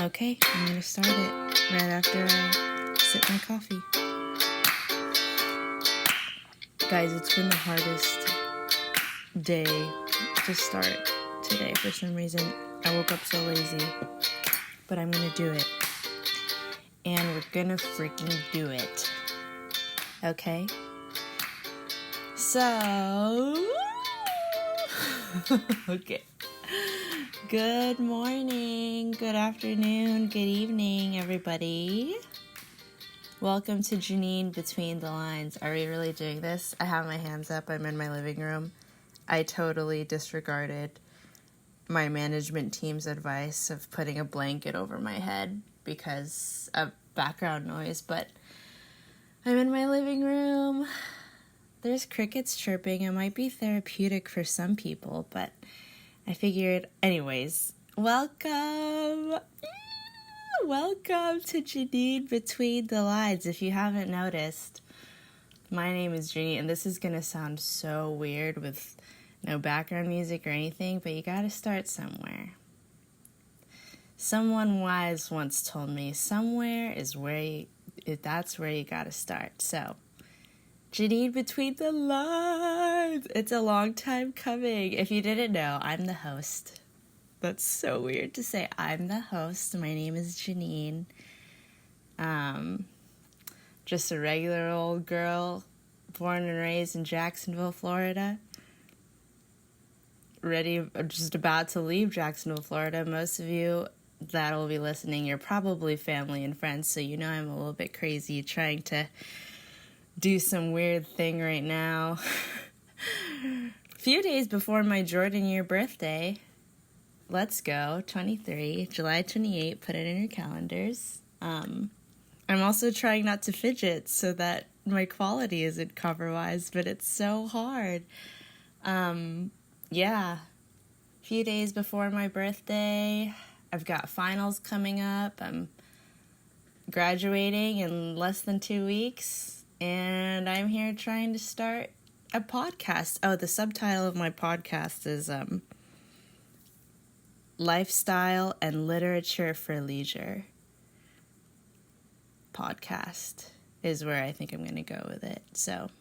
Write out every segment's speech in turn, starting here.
Okay, I'm going to start it right after I sip my coffee. Guys, it's been the hardest day to start today for some reason. I woke up so lazy, but I'm going to do it. And we're going to freaking do it. Okay? So, okay. Good morning, good afternoon, good evening, everybody. Welcome to Janine Between the Lines. Are we really doing this? I have my hands up. I'm in my living room. I totally disregarded my management team's advice of putting a blanket over my head because of background noise, but I'm in my living room. There's crickets chirping. It might be therapeutic for some people, but I figured, anyways, welcome to Janine Between the Lines. If you haven't noticed, my name is Janine, and this is going to sound so weird with no background music or anything, but you got to start somewhere. Someone wise once told me, somewhere is that's where you got to start. So, Janine Between the Lines. It's a long time coming. If you didn't know, I'm the host. That's so weird to say. I'm the host. My name is Janine. Just a regular old girl, born and raised in Jacksonville, Florida. Just about to leave Jacksonville, Florida. Most of you that will be listening, you're probably family and friends, so you know I'm a little bit crazy trying to do some weird thing right now. A few days before my Jordan year birthday. Let's go, 23, July 28, put it in your calendars. I'm also trying not to fidget so that my quality isn't cover-wise, but it's so hard. A few days before my birthday, I've got finals coming up. I'm graduating in less than 2 weeks, and I'm here trying to start a podcast. Oh, the subtitle of my podcast is, Lifestyle and Literature for Leisure podcast is where I think I'm going to go with it. So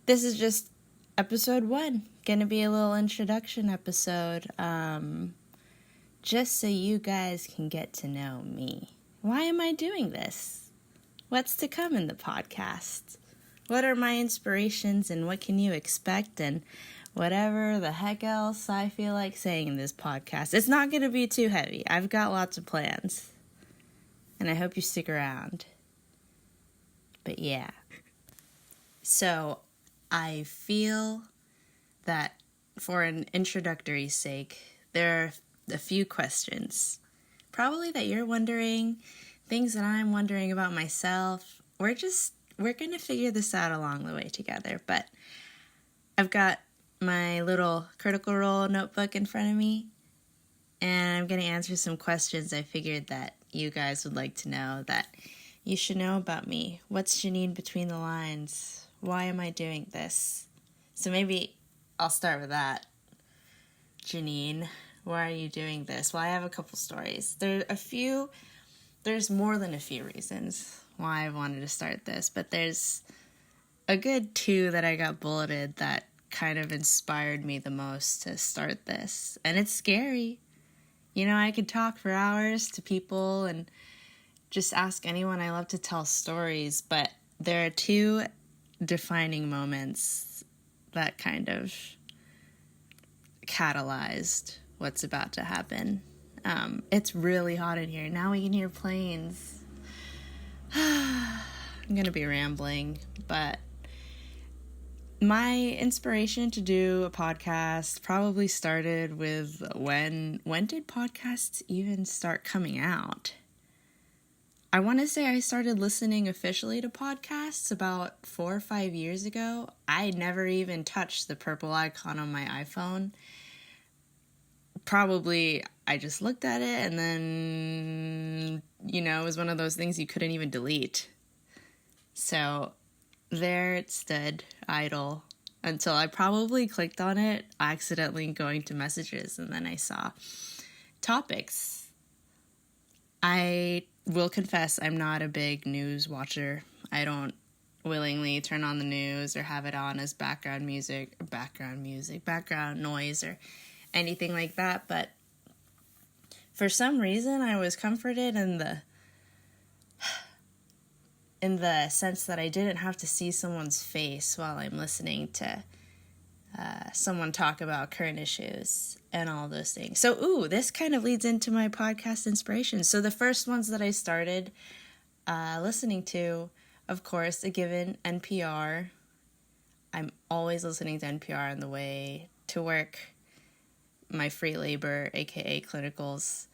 this is just episode 1. Going to be a little introduction episode, just so you guys can get to know me. Why am I doing this? What's to come in the podcast? What are my inspirations and what can you expect? And whatever the heck else I feel like saying in this podcast. It's not going to be too heavy. I've got lots of plans. And I hope you stick around. But yeah. So, I feel that for an introductory sake, there are a few questions. Probably that you're wondering, things that I'm wondering about myself. We're going to figure this out along the way together. But I've got my little Critical Role notebook in front of me, and I'm going to answer some questions I figured that you guys would like to know, that you should know about me. What's Janine Between the Lines? Why am I doing this? So maybe I'll start with that. Janine, why are you doing this? Well, I have a couple stories. There's more than a few reasons why I wanted to start this, but there's a good 2 that I got bulleted that kind of inspired me the most to start this. And it's scary. You know, I could talk for hours to people and just ask anyone. I love to tell stories, but there are 2 defining moments that kind of catalyzed what's about to happen. It's really hot in here. Now we can hear planes. I'm going to be rambling, but my inspiration to do a podcast probably started with when did podcasts even start coming out? I want to say I started listening officially to podcasts about 4 or 5 years ago. I never even touched the purple icon on my iPhone. Probably I just looked at it and then, it was one of those things you couldn't even delete. So there it stood, idle, until I probably clicked on it, accidentally going to messages, and then I saw topics I will confess I'm not a big news watcher. I don't willingly turn on the news or have it on as background noise, or anything like that. But for some reason, I was comforted in the sense that I didn't have to see someone's face while I'm listening to someone talk about current issues and all those things. So, this kind of leads into my podcast inspiration. So the first ones that I started listening to, of course, a given NPR. I'm always listening to NPR on the way to work, my free labor, aka clinicals.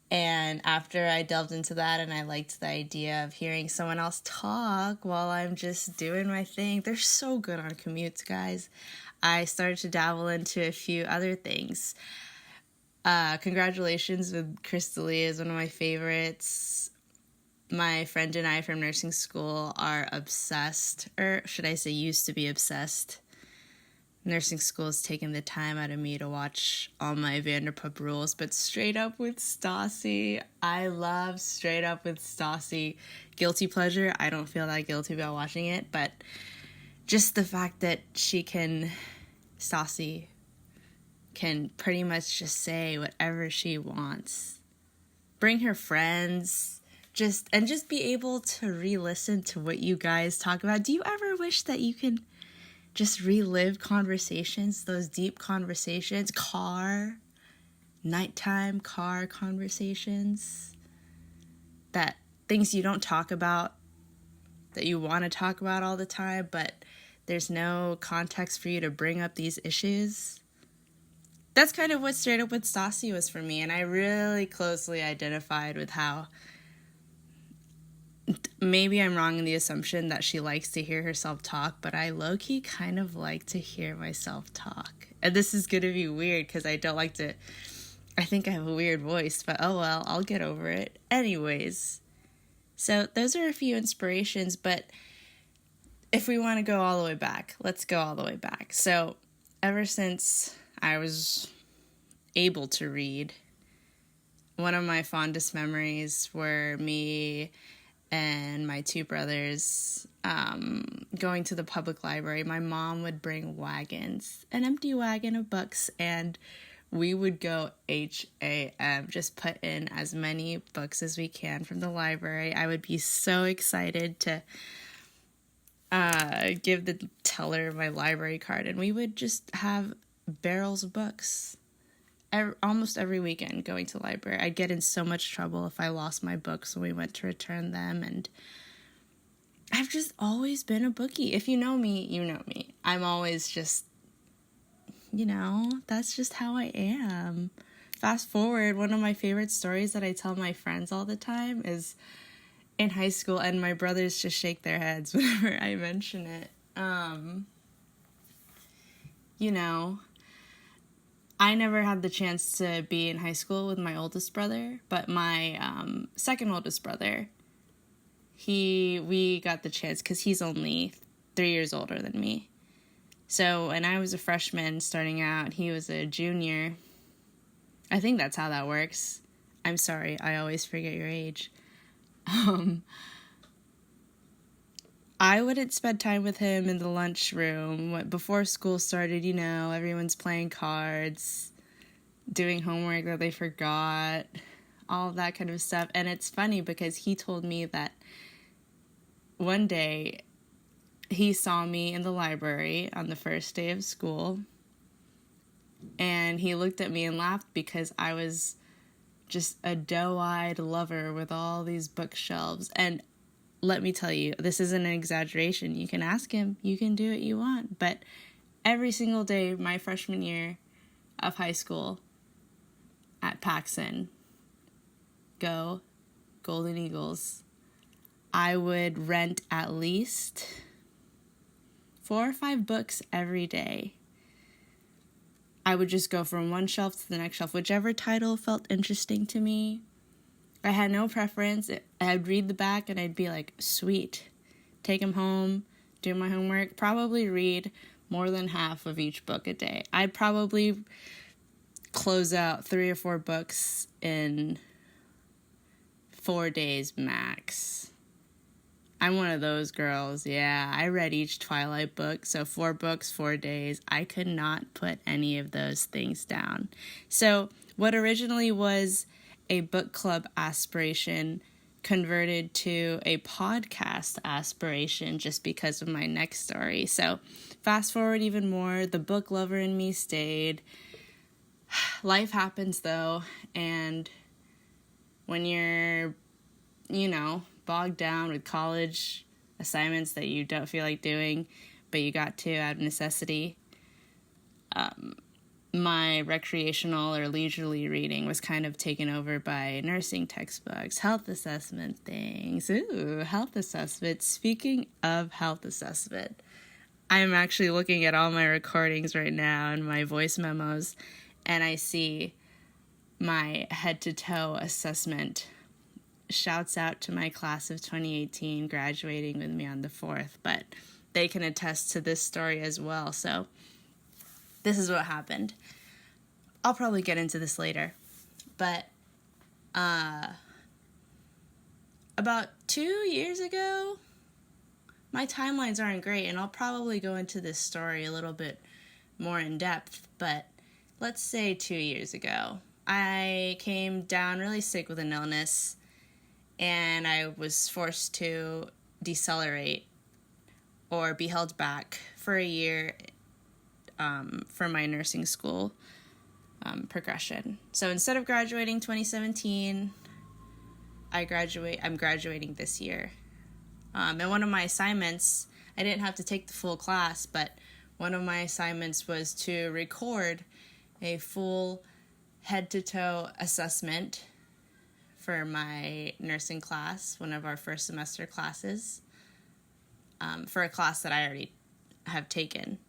And after I delved into that and I liked the idea of hearing someone else talk while I'm just doing my thing, they're so good on commutes, guys. I started to dabble into a few other things. Congratulations with Crystalia is one of my favorites. My friend and I from nursing school are obsessed, or should I say used to be obsessed. Nursing school has taken the time out of me to watch all my Vanderpump Rules, but Straight Up with Stassi, I love Straight Up with Stassi. Guilty pleasure, I don't feel that guilty about watching it, but just the fact that Stassi can pretty much just say whatever she wants. Bring her friends, just be able to re-listen to what you guys talk about. Do you ever wish that you can just relive conversations, those deep conversations, nighttime car conversations, that things you don't talk about, that you want to talk about all the time, but there's no context for you to bring up these issues? That's kind of what Straight Up with Stassi was for me, and I really closely identified with how maybe I'm wrong in the assumption that she likes to hear herself talk, but I low-key kind of like to hear myself talk. And this is going to be weird because I don't like to... I think I have a weird voice, but oh well, I'll get over it. Anyways, so those are a few inspirations, but if we want to go all the way back, let's go all the way back. So ever since I was able to read, one of my fondest memories were me and my two brothers going to the public library. My mom would bring wagons, an empty wagon of books, and we would go HAM, just put in as many books as we can from the library. I would be so excited to give the teller my library card, and we would just have barrels of books almost every weekend going to the library. I'd get in so much trouble if I lost my books when we went to return them, and I've just always been a bookie. If you know me, you know me. I'm always just, that's just how I am. Fast forward, one of my favorite stories that I tell my friends all the time is in high school, and my brothers just shake their heads whenever I mention it. I never had the chance to be in high school with my oldest brother, but my second oldest brother, we got the chance because he's only 3 years older than me. So when I was a freshman starting out, he was a junior. I think that's how that works. I'm sorry, I always forget your age. I wouldn't spend time with him in the lunchroom. Before school started, everyone's playing cards, doing homework that they forgot, all of that kind of stuff. And it's funny because he told me that one day he saw me in the library on the first day of school, and he looked at me and laughed because I was just a doe-eyed lover with all these bookshelves. And let me tell you, this isn't an exaggeration. You can ask him. You can do what you want. But every single day, my freshman year of high school at Paxson, go Golden Eagles, I would rent at least 4 or 5 books every day. I would just go from one shelf to the next shelf, whichever title felt interesting to me. I had no preference. I'd read the back and I'd be like, sweet. Take them home, do my homework, probably read more than half of each book a day. I'd probably close out 3 or 4 books in 4 days max. I'm one of those girls. Yeah, I read each Twilight book. So 4 books, 4 days. I could not put any of those things down. So what originally was a book club aspiration converted to a podcast aspiration just because of my next story. So fast forward even more, the book lover in me stayed. Life happens though, and when you're, bogged down with college assignments that you don't feel like doing, but you got to out of necessity, my recreational or leisurely reading was kind of taken over by nursing textbooks, health assessment things. Ooh, health assessment. Speaking of health assessment, I'm actually looking at all my recordings right now and my voice memos, and I see my head-to-toe assessment. Shouts out to my class of 2018 graduating with me on the 4th, but they can attest to this story as well. So this is what happened. I'll probably get into this later, but about 2 years ago, my timelines aren't great, and I'll probably go into this story a little bit more in depth, but let's say 2 years ago, I came down really sick with an illness, and I was forced to decelerate or be held back for a year for my nursing school progression. So instead of graduating 2017, I'm graduating this year. And one of my assignments, I didn't have to take the full class, but one of my assignments was to record a full head-to-toe assessment for my nursing class, one of our first semester classes, for a class that I already have taken.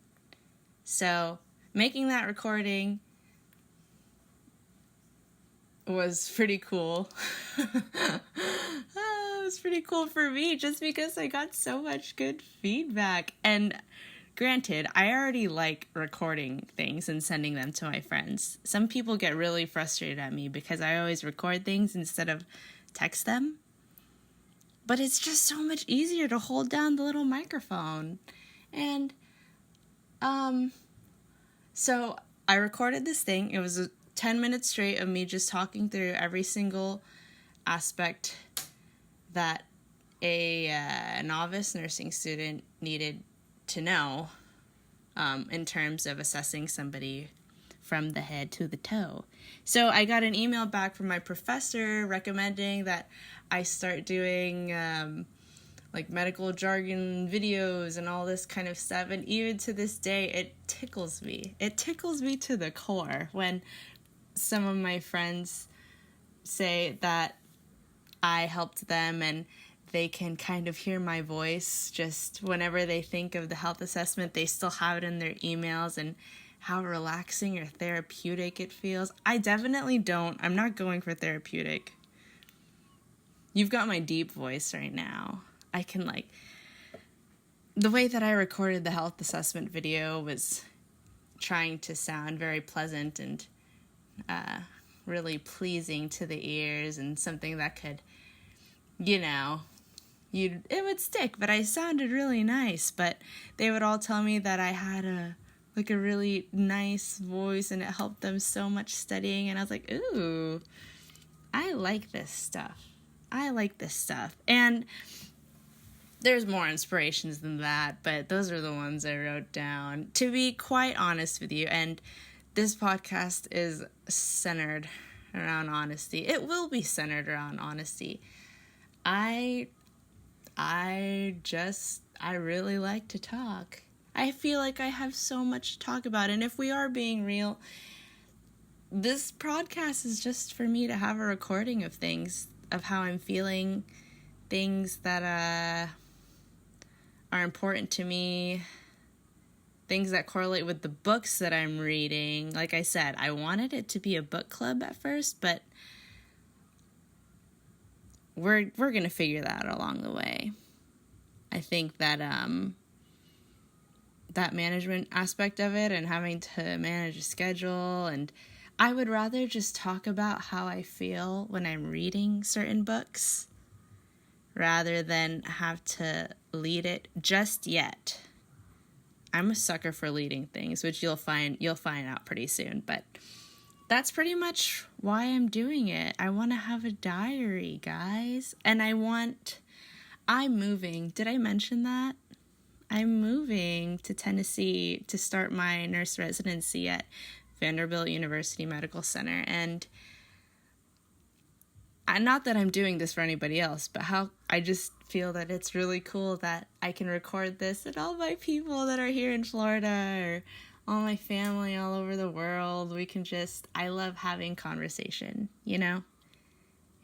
So making that recording was pretty cool. It was pretty cool for me just because I got so much good feedback. And granted, I already like recording things and sending them to my friends. Some people get really frustrated at me because I always record things instead of text them. But it's just so much easier to hold down the little microphone. And so I recorded this thing. It was 10 minutes straight of me just talking through every single aspect that a novice nursing student needed to know in terms of assessing somebody from the head to the toe. So I got an email back from my professor recommending that I start doing like medical jargon videos and all this kind of stuff. And even to this day, it tickles me. It tickles me to the core when some of my friends say that I helped them and they can kind of hear my voice just whenever they think of the health assessment. They still have it in their emails and how relaxing or therapeutic it feels. I definitely don't. I'm not going for therapeutic. You've got my deep voice right now. I can the way that I recorded the health assessment video was trying to sound very pleasant and really pleasing to the ears and something that could, it would stick, but I sounded really nice. But they would all tell me that I had a really nice voice and it helped them so much studying. And I was like, ooh, I like this stuff. And there's more inspirations than that, but those are the ones I wrote down. To be quite honest with you, and this podcast is centered around honesty. It will be centered around honesty. I really like to talk. I feel like I have so much to talk about, and if we are being real, this podcast is just for me to have a recording of things, of how I'm feeling, things that are important to me, things that correlate with the books that I'm reading. Like I said, I wanted it to be a book club at first, but we're going to figure that out along the way. I think that that management aspect of it and having to manage a schedule, and I would rather just talk about how I feel when I'm reading certain books rather than have to lead it just yet. I'm a sucker for leading things, which you'll find out pretty soon, but that's pretty much why I'm doing it. I want to have a diary, guys. And I'm moving. Did I mention that? I'm moving to Tennessee to start my nurse residency at Vanderbilt University Medical Center. And not that I'm doing this for anybody else, but I just feel that it's really cool that I can record this and all my people that are here in Florida or all my family all over the world, I love having conversation, you know?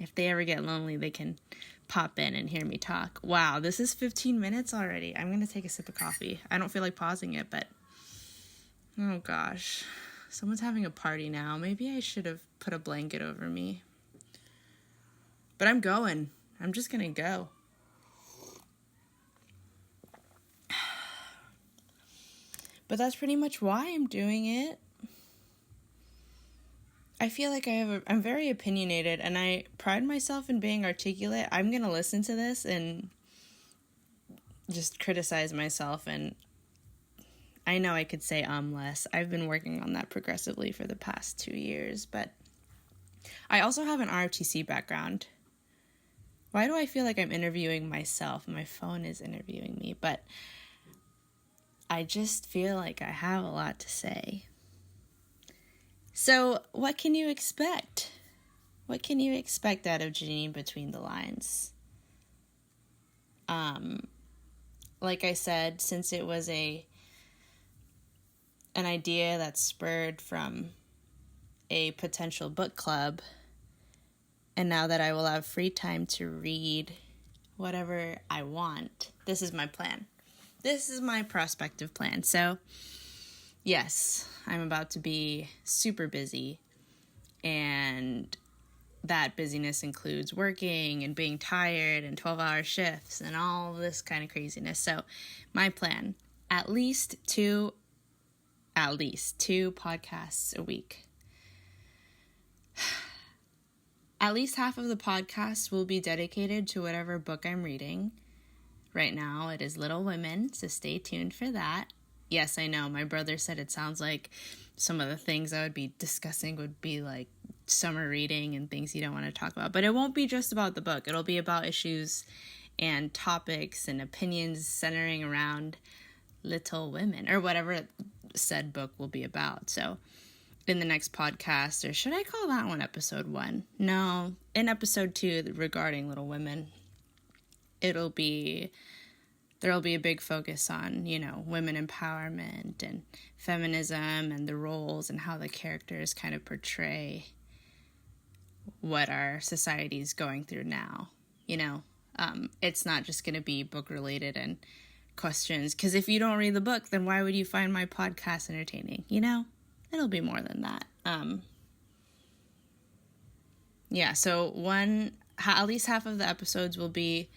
If they ever get lonely, they can pop in and hear me talk. Wow, this is 15 minutes already. I'm going to take a sip of coffee. I don't feel like pausing it, but oh gosh. Someone's having a party now. Maybe I should have put a blanket over me. But I'm going. I'm just going to go. But that's pretty much why I'm doing it. I feel like I'm very opinionated, and I pride myself in being articulate. I'm going to listen to this and just criticize myself, and I know I could say less. I've been working on that progressively for the past 2 years, but I also have an ROTC background. Why do I feel like I'm interviewing myself? My phone is interviewing me, but I just feel like I have a lot to say. So, what can you expect? What can you expect out of Janine Between the Lines? Like I said, since it was an idea that spurred from a potential book club, and now that I will have free time to read whatever I want, this is my plan. This is my prospective plan. So, yes, I'm about to be super busy, and that busyness includes working and being tired and 12-hour shifts and all this kind of craziness. So, my plan, at least two podcasts a week. At least half of the podcast will be dedicated to whatever book I'm reading. Right now, it is Little Women, so stay tuned for that. Yes, I know, my brother said it sounds like some of the things I would be discussing would be like summer reading and things you don't want to talk about. But it won't be just about the book. It'll be about issues and topics and opinions centering around Little Women, or whatever said book will be about. So, in the next podcast, or should I call that one episode 1? No, in episode 2 regarding Little Women, there'll be a big focus on, women empowerment and feminism and the roles and how the characters kind of portray what our society is going through now. It's not just going to be book related and questions, because if you don't read the book, then why would you find my podcast entertaining? It'll be more than that. So at least half of the episodes will be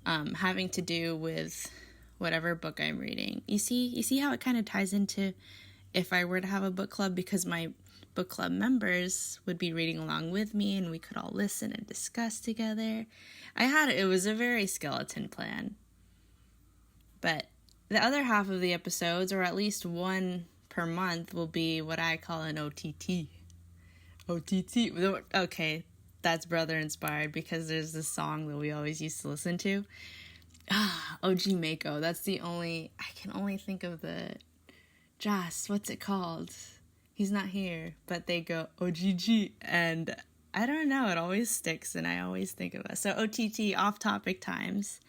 having to do with whatever book I'm reading. You see how it kind of ties into if I were to have a book club, because my book club members would be reading along with me and we could all listen and discuss together. It was a very skeleton plan. But the other half of the episodes, or at least one per month, will be what I call an OTT. OTT. Okay, that's brother inspired, because there's this song that we always used to listen to. OG Mako. I can only think of the Joss. What's it called? He's not here, but they go OGG, and I don't know, it always sticks, and I always think of us. So OTT, off topic times.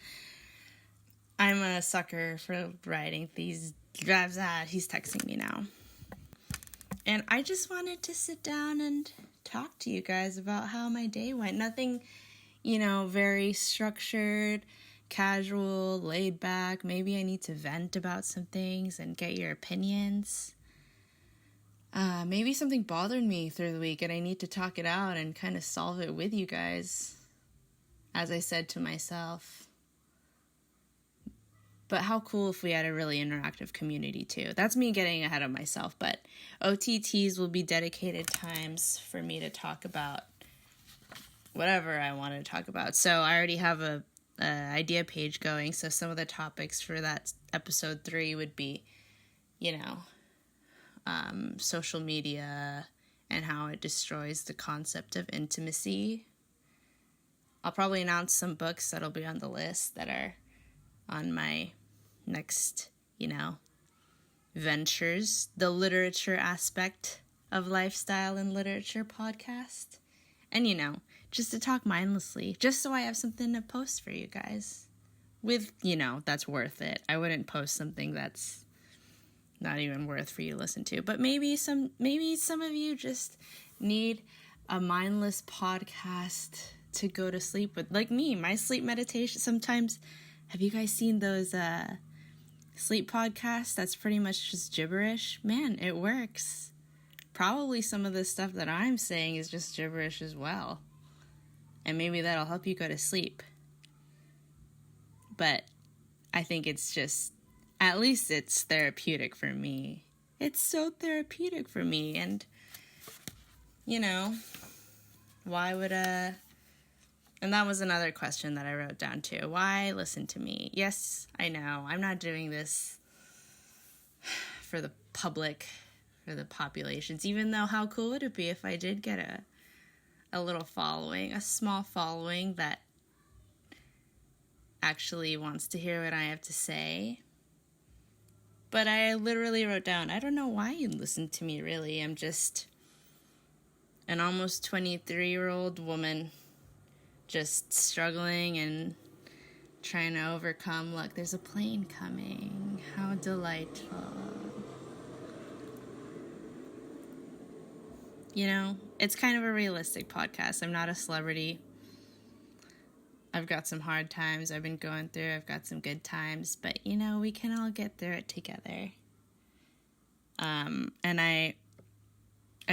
I'm a sucker for writing these drives out. He's texting me now. And I just wanted to sit down and talk to you guys about how my day went. Nothing, very structured, casual, laid back. Maybe I need to vent about some things and get your opinions. Maybe something bothered me through the week and I need to talk it out and kind of solve it with you guys. As I said to myself, But how cool if we had a really interactive community too. That's me getting ahead of myself, but OTTs will be dedicated times for me to talk about whatever I want to talk about. So I already have a idea page going. So some of the topics for that episode 3 would be, social media and how it destroys the concept of intimacy. I'll probably announce some books that'll be on the list that are on my next, ventures. The literature aspect of Lifestyle and Literature podcast. And, just to talk mindlessly, just so I have something to post for you guys. With, that's worth it. I wouldn't post something that's not even worth for you to listen to. But maybe some of you just need a mindless podcast to go to sleep with. Like me, my sleep meditation. Sometimes, have you guys seen those sleep podcasts that's pretty much just gibberish? Man, it works. Probably some of the stuff that I'm saying is just gibberish as well. And maybe that'll help you go to sleep. But I think it's just, at least it's therapeutic for me. It's so therapeutic for me. And, why would and that was another question that I wrote down too. Why listen to me? Yes, I know. I'm not doing this for the public, for the populations, even though how cool would it be if I did get a little following, a small following that actually wants to hear what I have to say. But I literally wrote down, I don't know why you listen to me, really. I'm just an almost 23-year-old woman just struggling and trying to overcome. Look, there's a plane coming. How delightful. It's kind of a realistic podcast. I'm not a celebrity. I've got some hard times I've been going through. I've got some good times. But, we can all get through it together. And I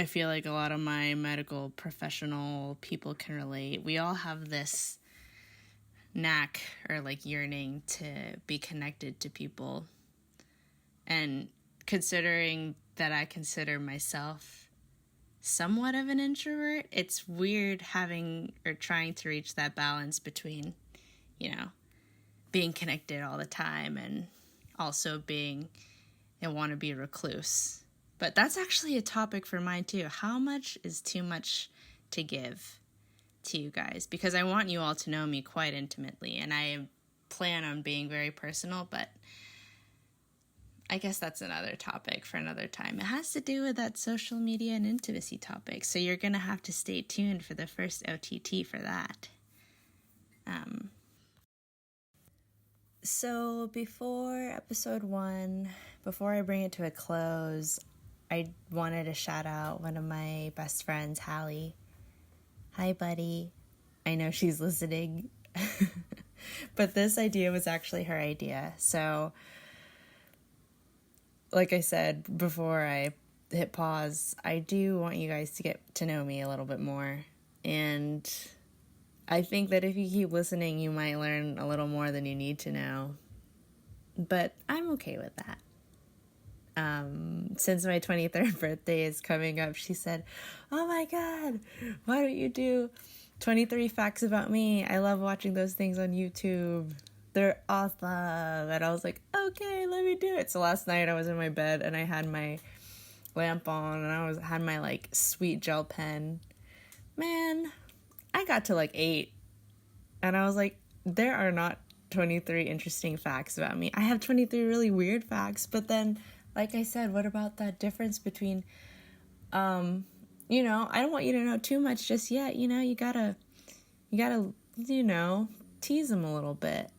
feel like a lot of my medical professional people can relate. We all have this knack or yearning to be connected to people. And considering that I consider myself somewhat of an introvert, it's weird having or trying to reach that balance between, being connected all the time and also being a wannabe recluse. But that's actually a topic for mine too. How much is too much to give to you guys? Because I want you all to know me quite intimately, and I plan on being very personal, but I guess that's another topic for another time. It has to do with that social media and intimacy topic, so you're going to have to stay tuned for the first OTT for that. So before episode 1, before I bring it to a close, I wanted to shout out one of my best friends, Hallie. Hi, buddy. I know she's listening. But this idea was actually her idea. So, like I said before I hit pause, I do want you guys to get to know me a little bit more. And I think that if you keep listening, you might learn a little more than you need to know. But I'm okay with that. Since my 23rd birthday is coming up, she said, "Oh my God, why don't you do 23 facts about me? I love watching those things on YouTube. They're awesome." And I was like, okay, let me do it. So last night I was in my bed and I had my lamp on and I had my sweet gel pen. Man, I got to 8 and I was like, there are not 23 interesting facts about me. I have 23 really weird facts, but then like I said, what about that difference between, I don't want you to know too much just yet. You gotta, tease them a little bit.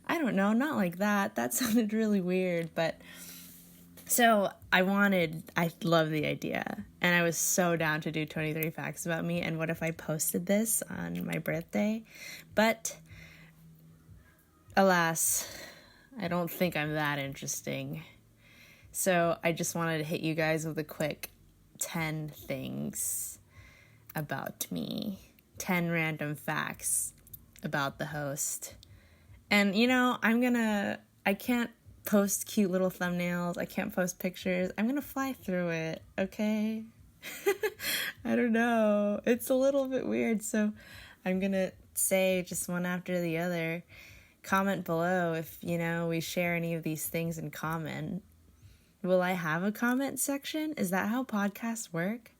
I don't know, not like that. That sounded really weird, but so I love the idea. And I was so down to do 23 facts about me. And what if I posted this on my birthday? But alas, I don't think I'm that interesting. So I just wanted to hit you guys with a quick 10 things about me. 10 random facts about the host. And, I'm going to I can't post cute little thumbnails. I can't post pictures. I'm going to fly through it, okay? I don't know. It's a little bit weird, so I'm going to say just one after the other. Comment below if, we share any of these things in common. Will I have a comment section? Is that how podcasts work?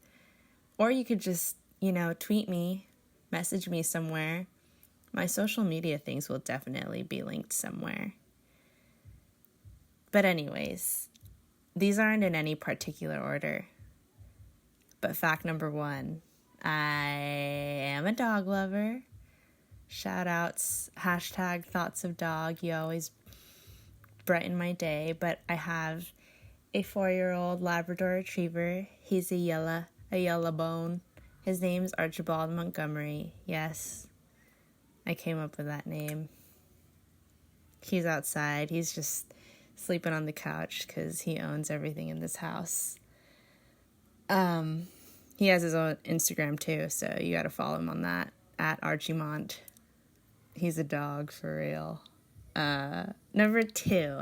Or you could just, tweet me, message me somewhere. My social media things will definitely be linked somewhere. But anyways, these aren't in any particular order. But fact number 1, I am a dog lover. Shout outs, hashtag thoughts of dog. You always brighten my day. But I have a 4-year-old Labrador Retriever. He's a yellow bone. His name's Archibald Montgomery. Yes, I came up with that name. He's outside. He's just sleeping on the couch because he owns everything in this house. He has his own Instagram too, so you gotta follow him on that, at Archimont. He's a dog for real. Number 2.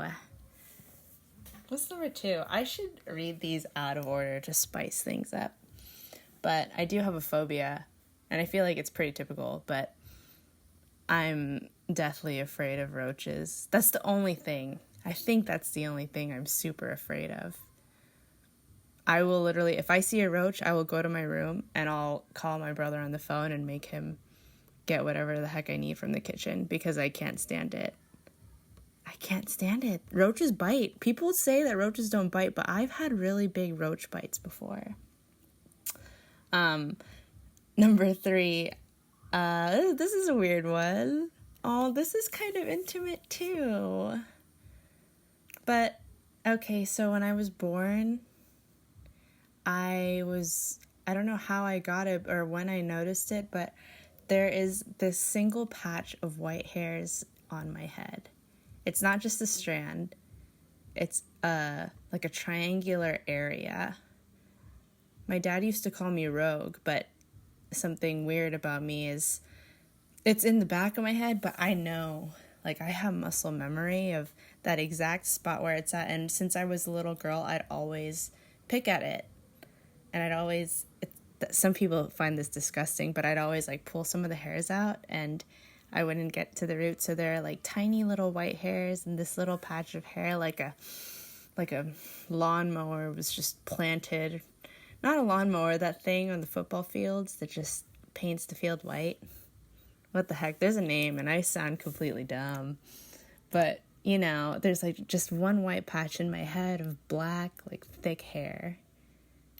What's number 2? I should read these out of order to spice things up. But I do have a phobia, and I feel like it's pretty typical, but I'm deathly afraid of roaches. That's the only thing. I think that's the only thing I'm super afraid of. I will literally, if I see a roach, I will go to my room and I'll call my brother on the phone and make him get whatever the heck I need from the kitchen because I can't stand it. I can't stand it. Roaches bite. People say that roaches don't bite, but I've had really big roach bites before. Number 3, this is a weird one. Oh, this is kind of intimate too. But, okay, so when I was born, I don't know how I got it or when I noticed it, but there is this single patch of white hairs on my head. It's not just a strand. It's like a triangular area. My dad used to call me Rogue, but something weird about me is it's in the back of my head, but I know, like, I have muscle memory of that exact spot where it's at. And since I was a little girl, I'd always pick at it. And I'd always, some people find this disgusting, but I'd always, like, pull some of the hairs out and I wouldn't get to the root. So there are, like, tiny little white hairs and this little patch of hair, like a lawnmower was just planted. Not a lawnmower, that thing on the football fields that just paints the field white. What the heck? There's a name, and I sound completely dumb. But, there's, like, just one white patch in my head of black, like, thick hair.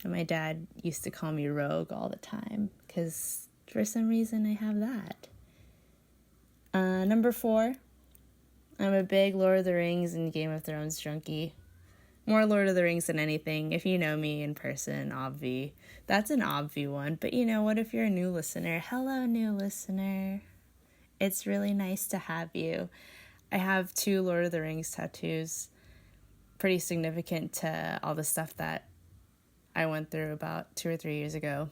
And my dad used to call me Rogue all the time, because for some reason I have that. Number 4, I'm a big Lord of the Rings and Game of Thrones junkie. More Lord of the Rings than anything. If you know me in person, obvi. That's an obvi one. But what if you're a new listener? Hello, new listener. It's really nice to have you. I have 2 Lord of the Rings tattoos. Pretty significant to all the stuff that I went through about 2 or 3 years ago.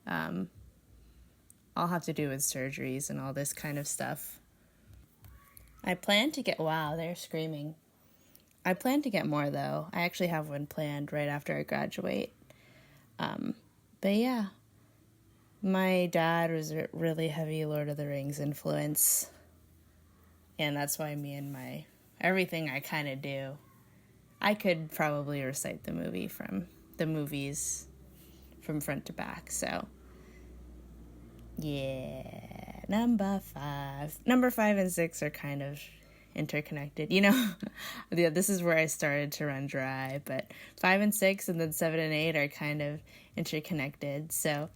All have to do with surgeries and all this kind of stuff. I plan to get... Wow, they're screaming. I plan to get more, though. I actually have one planned right after I graduate. But yeah, my dad was a really heavy Lord of the Rings influence. And that's why me and everything I kind of do. I could probably recite the movies from front to back. So, yeah, number 5. Number 5 and 6 are kind of interconnected, yeah, this is where I started to run dry, but 5 and 6 and then 7 and 8 are kind of interconnected. So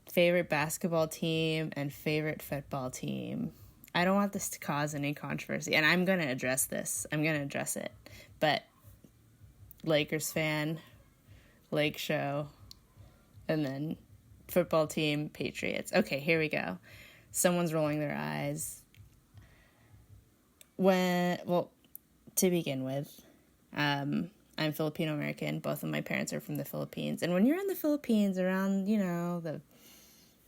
favorite basketball team and favorite football team. I don't want this to cause any controversy, and I'm going to address it, but Lakers fan, Lake Show, and then football team, Patriots. Okay, here we go. Someone's rolling their eyes. To begin with, I'm Filipino American. Both of my parents are from the Philippines. And when you're in the Philippines around, the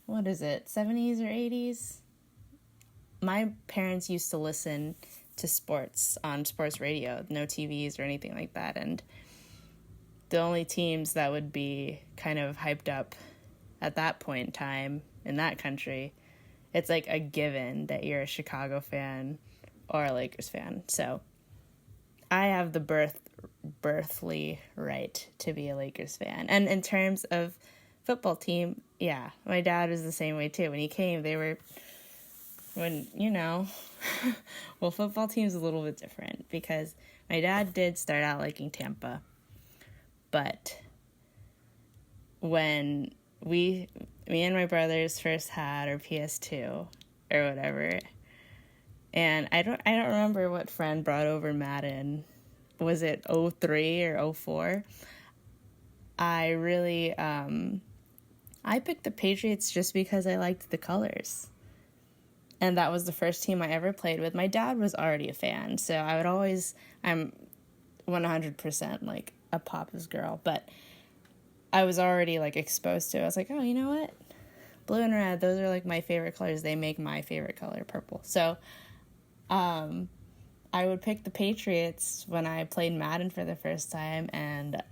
70s or 80s? My parents used to listen to sports on sports radio, no TVs or anything like that. And the only teams that would be kind of hyped up at that point in time in that country, it's like a given that you're a Chicago fan or a Lakers fan. So I have the birthly right to be a Lakers fan. And in terms of football team, yeah, my dad was the same way too. When he came, well, football team's a little bit different because my dad did start out liking Tampa. But when me and my brothers first had our PS2 or whatever, and I don't remember what friend brought over Madden. Was it 03 or 04? I really I picked the Patriots just because I liked the colors. And that was the first team I ever played with. My dad was already a fan, so I'm 100% like a Papa's girl, but I was already like exposed to it. I was like, oh, you know what? Blue and red, those are like my favorite colors. They make my favorite color purple. So I would pick the Patriots when I played Madden for the first time, and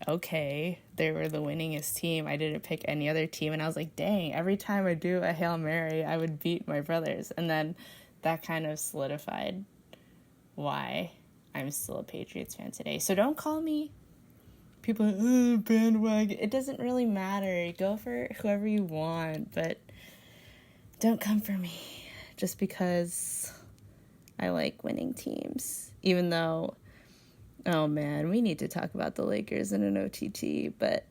okay, they were the winningest team. I didn't pick any other team, and I was like, dang, every time I do a Hail Mary, I would beat my brothers. And then that kind of solidified why I'm still a Patriots fan today. So don't call me people like, bandwagon. It doesn't really matter. Go for whoever you want, but don't come for me just because I like winning teams. Even though, oh man, we need to talk about the Lakers in an OTT, but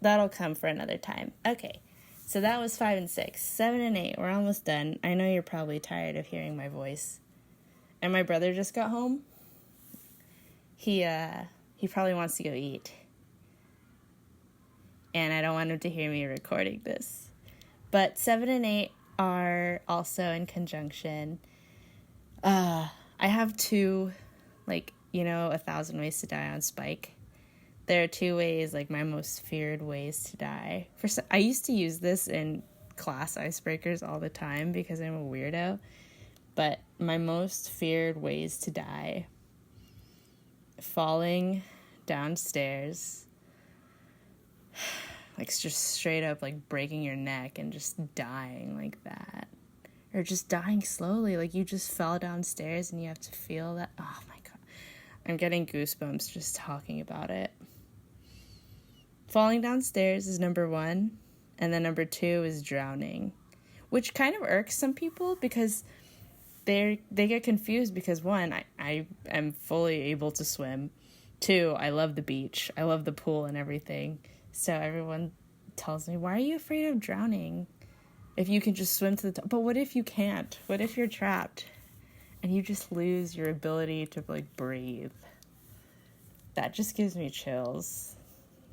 that'll come for another time. Okay, so that was 5 and 6. 7 and 8, we're almost done. I know you're probably tired of hearing my voice. And my brother just got home. He probably wants to go eat. And I don't want him to hear me recording this. But 7 and 8 are also in conjunction. I have two, 1,000 ways to die on Spike. There are 2 ways, my most feared ways to die. I used to use this in class icebreakers all the time because I'm a weirdo. But my most feared ways to die: falling downstairs, just straight up, breaking your neck and just dying like that. Or just dying slowly, you just fell downstairs and you have to feel that. Oh my God. I'm getting goosebumps just talking about it. Falling downstairs is number 1, and then number 2 is drowning, which kind of irks some people because they get confused because 1, I am fully able to swim. 2, I love the beach. I love the pool and everything. So everyone tells me, why are you afraid of drowning if you can just swim to the top? But what if you can't? What if you're trapped and you just lose your ability to breathe? That just gives me chills.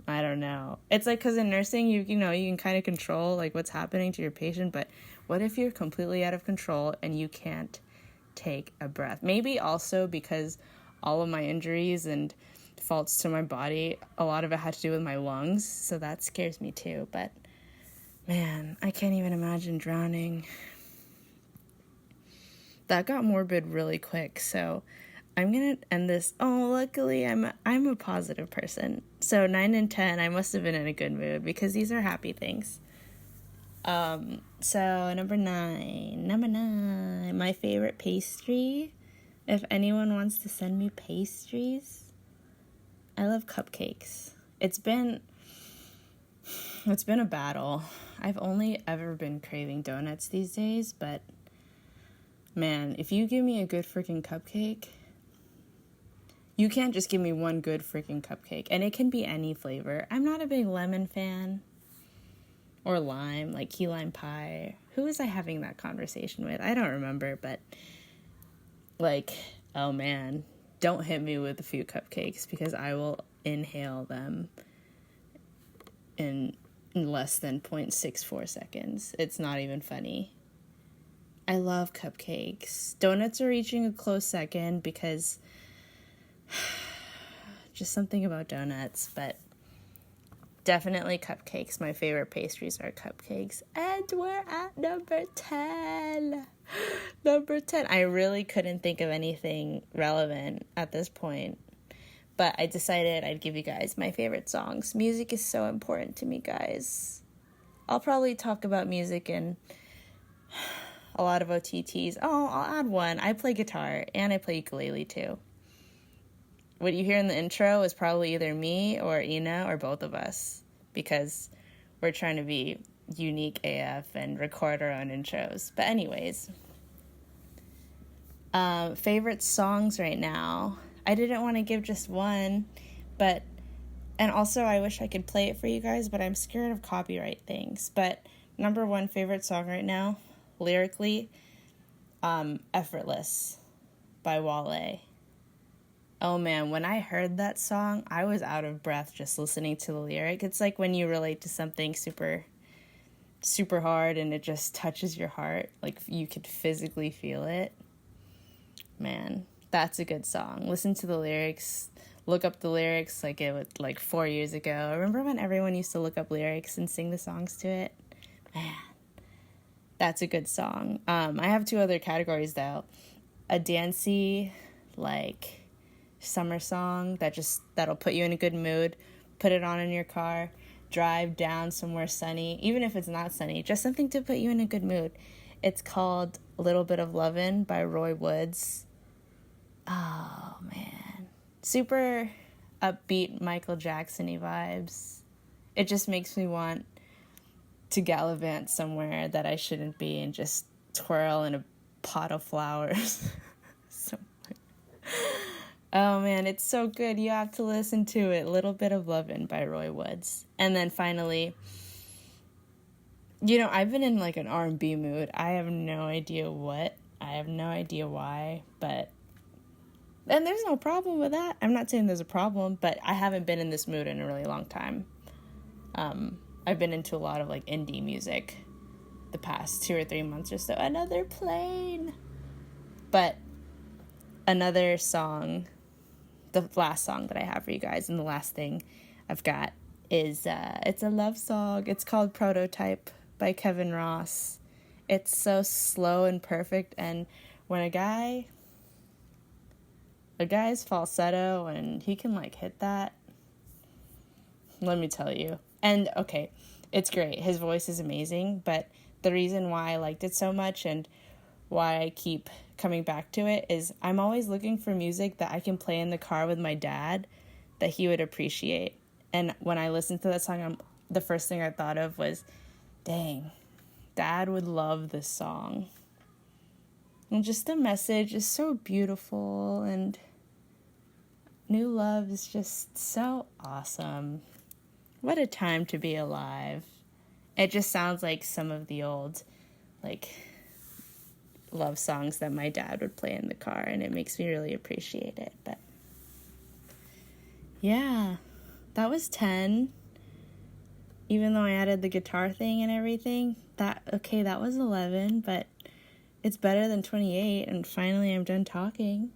I don't know. It's because in nursing, you can kind of control what's happening to your patient, but what if you're completely out of control and you can't take a breath? Maybe also because all of my injuries and faults to my body, a lot of it had to do with my lungs, so that scares me too. But man, I can't even imagine drowning. That got morbid really quick, so I'm gonna end this. Oh, luckily I'm a positive person. So 9 and 10, I must have been in a good mood because these are happy things. So number 9, my favorite pastry. If anyone wants to send me pastries, I love cupcakes. It's been a battle. I've only ever been craving donuts these days, but man, if you give me a good freaking cupcake, you can't just give me one good freaking cupcake, and it can be any flavor. I'm not a big lemon fan or lime, key lime pie. Who was I having that conversation with? I don't remember, but oh man, don't hit me with a few cupcakes because I will inhale them in less than 0.64 seconds. It's not even funny. I love cupcakes. Donuts are reaching a close second because just something about donuts, but definitely cupcakes. My favorite pastries are cupcakes. And we're at number 10. Number 10. I really couldn't think of anything relevant at this point. But I decided I'd give you guys my favorite songs. Music is so important to me, guys. I'll probably talk about music in a lot of OTTs. Oh, I'll add one. I play guitar and I play ukulele too. What you hear in the intro is probably either me or Ina or both of us, because we're trying to be unique AF and record our own intros. But anyways, favorite songs right now. I didn't want to give just one, and also I wish I could play it for you guys, but I'm scared of copyright things. But number one favorite song right now, lyrically, Effortless by Wale. Oh man, when I heard that song, I was out of breath just listening to the lyric. It's like when you relate to something super, super hard and it just touches your heart. Like you could physically feel it. Man, that's a good song. Listen to the lyrics. Look up the lyrics like it was like 4 years ago. Remember when everyone used to look up lyrics and sing the songs to it? Man, that's a good song. I have two other categories though. A dancey, like summer song that'll put you in a good mood. Put it on in your car. Drive down somewhere sunny. Even if it's not sunny, just something to put you in a good mood. It's called A Little Bit of Lovin' by Roy Woods. Oh, man. Super upbeat Michael Jackson-y vibes. It just makes me want to gallivant somewhere that I shouldn't be and just twirl in a pot of flowers. Oh, man, it's so good. You have to listen to it. Little Bit of Lovin' by Roy Woods. And then finally, I've been in like an R&B mood. I have no idea what. I have no idea why, and there's no problem with that. I'm not saying there's a problem, but I haven't been in this mood in a really long time. I've been into a lot of like indie music the past 2 or 3 months or so. Another plane. But another song, the last song that I have for you guys, and the last thing I've got is, it's a love song. It's called Prototype by Kevin Ross. It's so slow and perfect, and when a guy's falsetto and he can like hit that, let me tell you. And okay, it's great. His voice is amazing, but the reason why I liked it so much and why I keep coming back to it is I'm always looking for music that I can play in the car with my dad that he would appreciate. And when I listened to that song, the first thing I thought of was, dang, Dad would love this song. And just the message is so beautiful, and new love is just so awesome. What a time to be alive. It just sounds like some of the old, like, love songs that my dad would play in the car, and it makes me really appreciate it. But yeah, that was 10. Even though I added the guitar thing and everything, that was 11, but it's better than 28, and finally I'm done talking.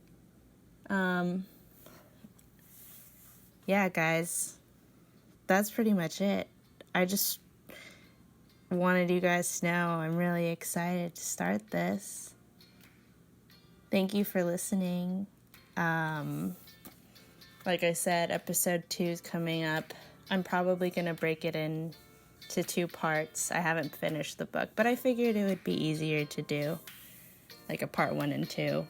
Yeah, guys, that's pretty much it. I just wanted you guys to know I'm really excited to start this. Thank you for listening. Like I said, episode 2 is coming up. I'm probably going to break it into 2 parts. I haven't finished the book, but I figured it would be easier to do, like a part 1 and 2.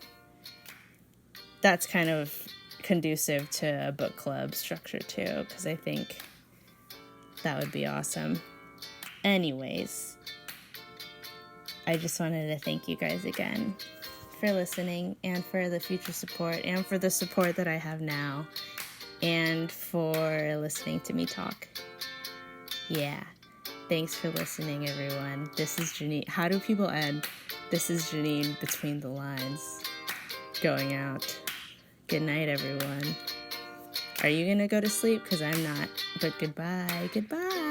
That's kind of conducive to a book club structure too, because I think that would be awesome. Anyways, I just wanted to thank you guys again for listening, and for the future support, and for the support that I have now, and for listening to me talk. Yeah. Thanks for listening, everyone. This is Janine. How do people end? This is Janine between the lines. Going out. Good night, everyone. Are you gonna go to sleep? Because I'm not. But goodbye. Goodbye.